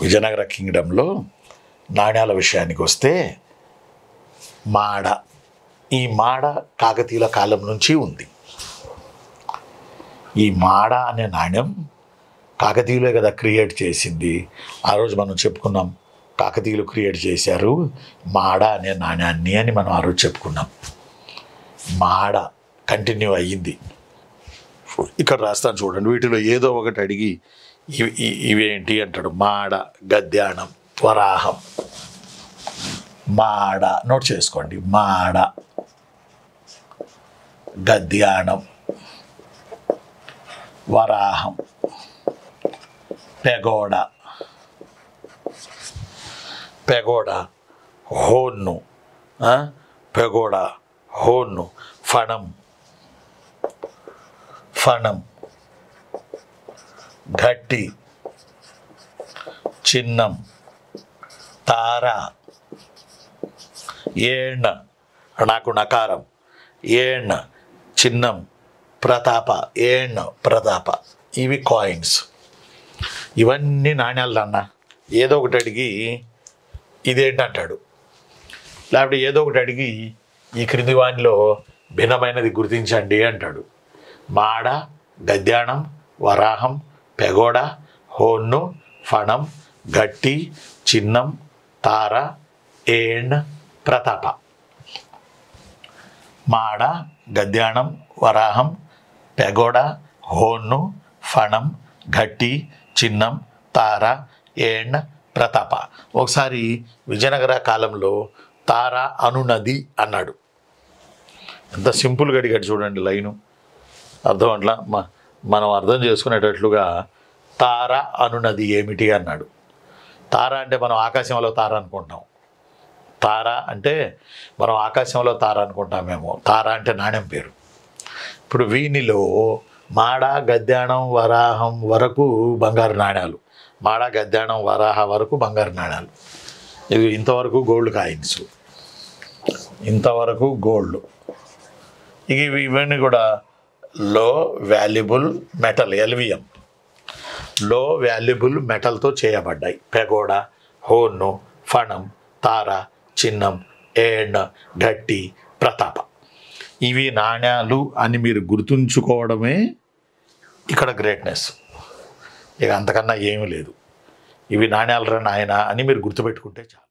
విజయనగర కింగ్డంలో నాణ్యాల విషయానికి వస్తే మాడ, ఈ మాడ కాకతీయుల కాలం నుంచి ఉంది. ఈ మాడ అనే నాణ్యం కాకతీయులే కదా క్రియేట్ చేసింది. ఆ రోజు మనం చెప్పుకున్నాం, కాకతీయులు క్రియేట్ చేశారు మాడ అనే నాణ్యాన్ని అని మనం ఆ రోజు చెప్పుకున్నాం. మాడ కంటిన్యూ అయ్యింది. ఇక్కడ రాస్తాను చూడండి, వీటిలో ఏదో ఒకటి అడిగి ఇవేంటి అంటాడు. మాడ, గద్యాణం, వరాహం. మాడ నోట్ చేసుకోండి. మాడ, గద్యాణం, వరాహం, పెగోడ, పెగోడ, హోన్ను, పెగోడ, హోన్ను, ఫణం, ఫణం, ఘట్టి, చిన్నం, తార, ఏణ్, నాకు నకారం, ఏణ్, చిన్నం, ప్రతాప, ఏణ్, ప్రతాప. ఇవి కాయిన్స్. ఇవన్నీ నాణ్యాలు అన్న. ఏదో ఒకటి అడిగి ఇదేంటంటాడు, లేకపోతే ఏదో ఒకటి అడిగి ఈ క్రింది వానిలో భిన్నమైనది గుర్తించండి అంటాడు. మాడ, గద్యాణం, వరాహం, పెగోడ, హోన్ను, ఫణం, గట్టి, చిన్నం, తార, ఏణ్, ప్రతాప. మాడ, గద్యాణం, వరాహం, పెగోడ, హోన్ను, ఫణం, గట్టి, చిన్నం, తార, ఏణ్, ప్రతాప. ఒకసారి విజయనగర కాలంలో తార అనునది అన్నాడు. ఎంత సింపుల్గా అడిగాడు చూడండి లైను. అర్థం అట్లా మనం అర్థం చేసుకునేటట్లుగా తార అనునది ఏమిటి అన్నాడు. తార అంటే మనం ఆకాశంలో తార అనుకుంటాం. తార అంటే మనం ఆకాశంలో తార అనుకుంటామేమో. తార అంటే నాణ్యం పేరు. ఇప్పుడు వీనిలో మాడ, గద్యాణం, వరాహం వరకు బంగారు నాణ్యాలు. మాడ, గద్యాణం, వరాహ వరకు బంగారు నాణ్యాలు. ఇవి ఇంతవరకు గోల్డ్ కాయిన్స్, ఇంతవరకు గోల్డ్. ఇవన్నీ కూడా లో వాల్యుబుల్ మెటల్, ఎల్విఎం, లో వాల్యుబుల్ మెటల్తో చేయబడ్డాయి. పెగోడ, హోన్ను, ఫణం, తార, చిన్నం, ఏణ్, గట్టి, ప్రతాప. ఇవి నాణ్యాలు అని మీరు గుర్తుంచుకోవడమే ఇక్కడ గ్రేట్నెస్. ఇక అంతకన్నా ఏమీ లేదు. ఇవి నాణ్యాలు రా నాయన అని మీరు గుర్తుపెట్టుకుంటే చాలు.